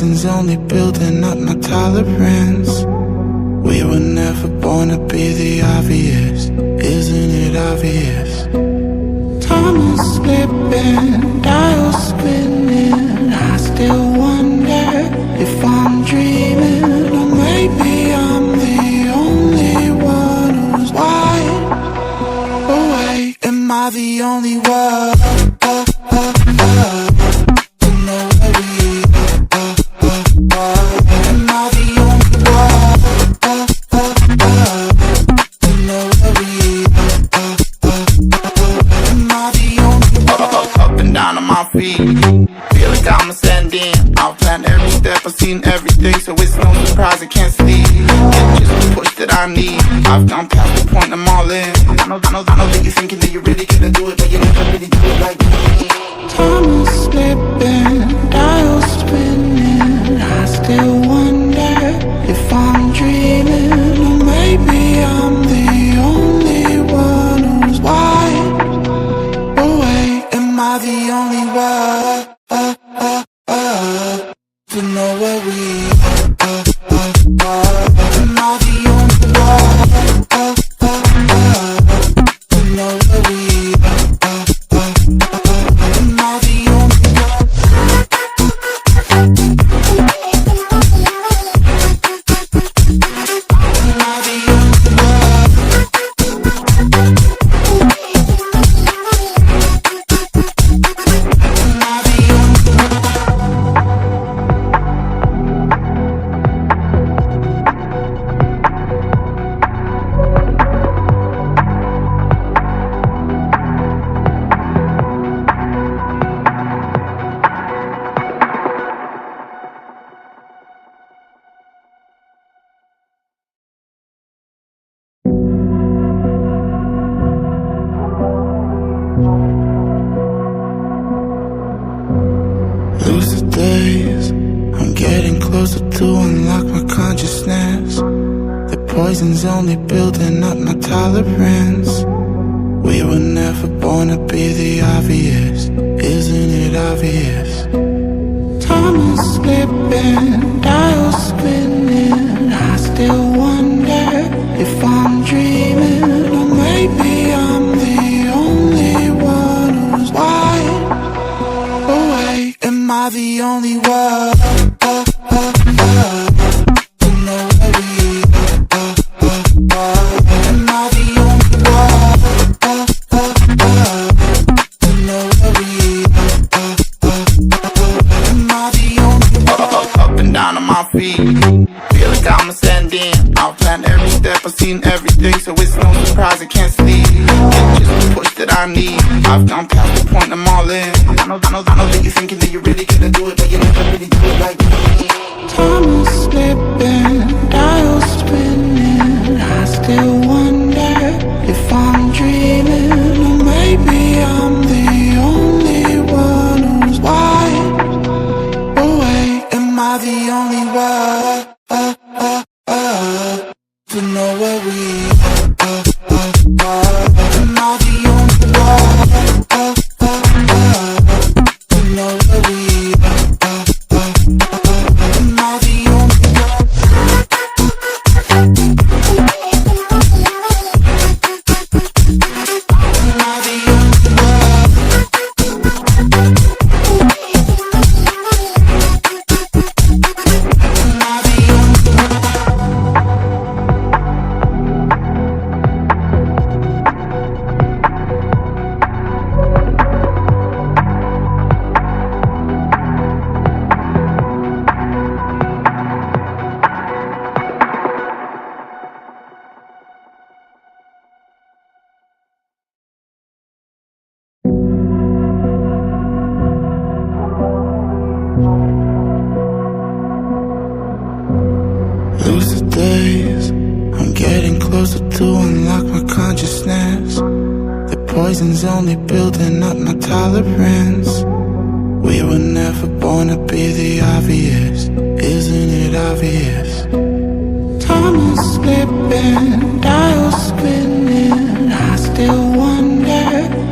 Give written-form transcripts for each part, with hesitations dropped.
poison's only building up my tolerance. We were never born to be the obvious. Isn't it obvious? Time is slipping, dials spinning. I still wonder if I'm dreaming, or maybe I'm the only one who's wide awake. Am I the only one? To know where we are. Am I the only one? To know where we are. Am I the only one? Up and down on my feet, feel like I'm ascending. I've planned every step, I've seen everything, so it's no surprise I can't sleep. It's just the push that I need. I've gone past the point, I'm all in. I know that you're thinking that you're really gonna do it, but you never really do it like me. Time is slipping, dials spinning. I still wonder if I'm dreaming, or maybe I'm the only one who's wide awake. Am I the only one? To know where we are. Am I the only one? To know where we are. Am I the only one? Am I the only one? Am I the only one? Lucid days, I'm getting closer to unlock my consciousness. The poison's only building up my tolerance. We were never born to be the obvious. Isn't it obvious? Time is slipping, dials spinning. I still wonder if I'm dreaming, or maybe I'm the only one who's wide awake. Am I the only one? To know where we are. Am I the only one? To know where we are. Am I the only one? Up and down on my feet, feel like I'm ascending. I've planned every step, I've seen everything, so it's no surprise I can't sleep. It's just the push that I need. I've gone past the point, I'm all in. I know that you're thinking that you're really gonna do it, but you never really do it like me. Time is slipping, dials spinning. I still wonder if I'm dreaming, or maybe I'm the only one who's wide awake. Am I the only one? To know where we are. Am I the only one? To know where we are. Am I the only one? Am I the only one? Am I the only one? Lucid days, I'm getting closer to unlock my consciousness. The poison's only building up my tolerance. We were never born to be the obvious. Isn't it obvious? Time is slipping, dials spinning. I still wonder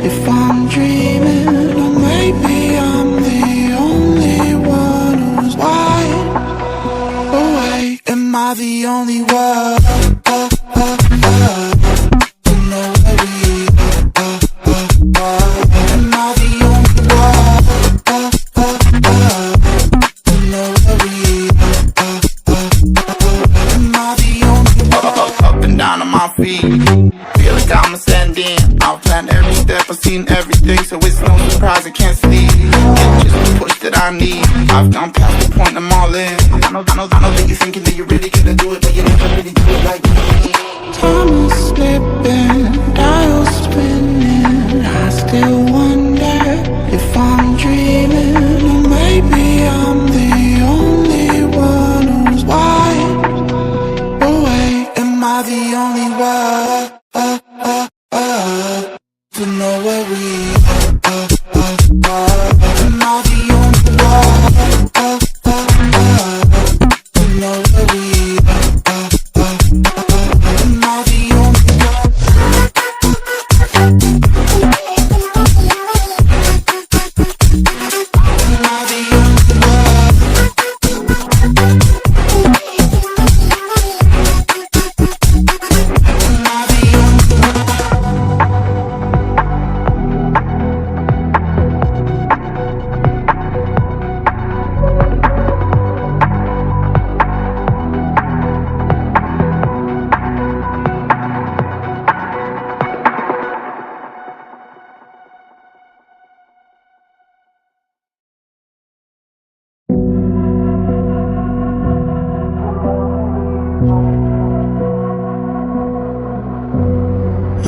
if I'm dreaming, or maybe I'm the only one who's wide only one? To know where we are? Am I the only one? To know where we are? Am I the only one? Up and down on my feet, feel like I'm ascending. I've planned every step, I've seen everything, so it's no surprise I can't sleep. It's just the push that I need. I've gone past the point, I'm all in. I know that you're thinking that you're really gonna do it, but you never really do it like me. Time is slipping, dials spinning. I still wonder if I'm dreaming, or maybe I'm the only one who's wide awake. Am I the only one? To know where we are? Am I the only one? To know where we are? Am I the only one? Am I the only one? Am I the only one?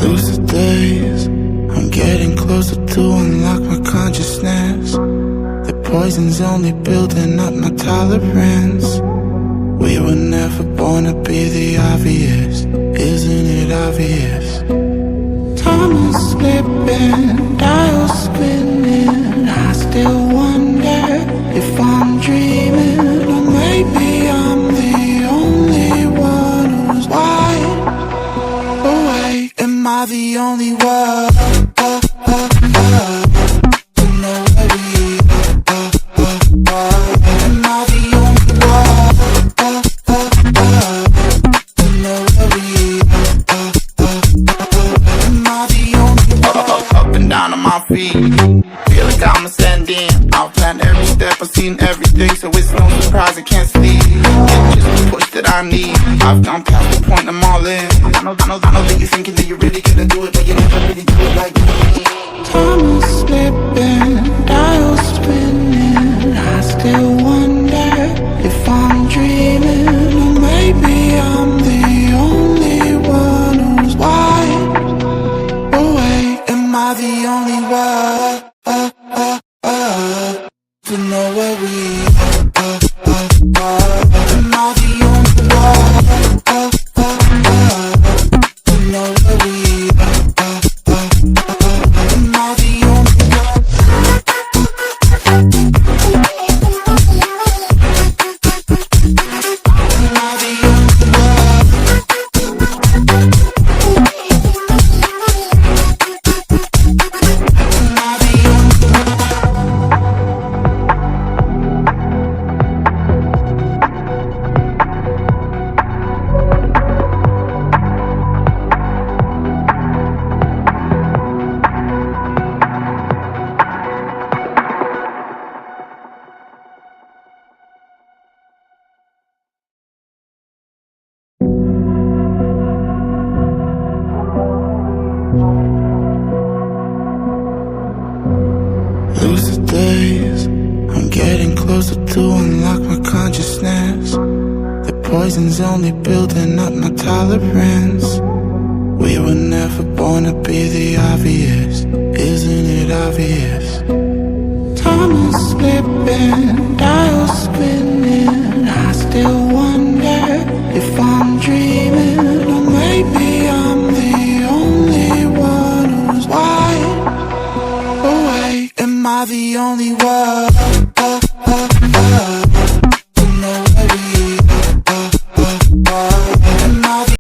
Lucid days, I'm getting closer to unlock my consciousness. The poison's only building up my tolerance. We were never born to be the obvious, isn't it obvious? Time is slipping, dials spinning. I still wonder if I'm dreaming, or maybe I'm the only one who's wide awake. Am I the only one? To know where we are? Am I the only one? To know where we are? Am I the only one? Up and down on my feet, feel like I'm ascending. I've planned every step, I've seen everything, so it's no surprise I can't sleep. It's just the push that I need. I've gone past the point, I'm all in. I know that you're thinking that you're really gonna do it, but you never really do it like me. Time is slipping, dials spinning. I still wonder if I'm dreaming, or maybe I'm the only one who's wide awake. Am I the only one? To know where we are? Am I the only one? To know where we are? Am I the only one? Am I the only one? Am I the only one? Lucid days, I'm getting closer to unlock my consciousness. The poison's only building up my tolerance. We were never born to be the obvious, isn't it obvious? Time is slipping, dials spinning.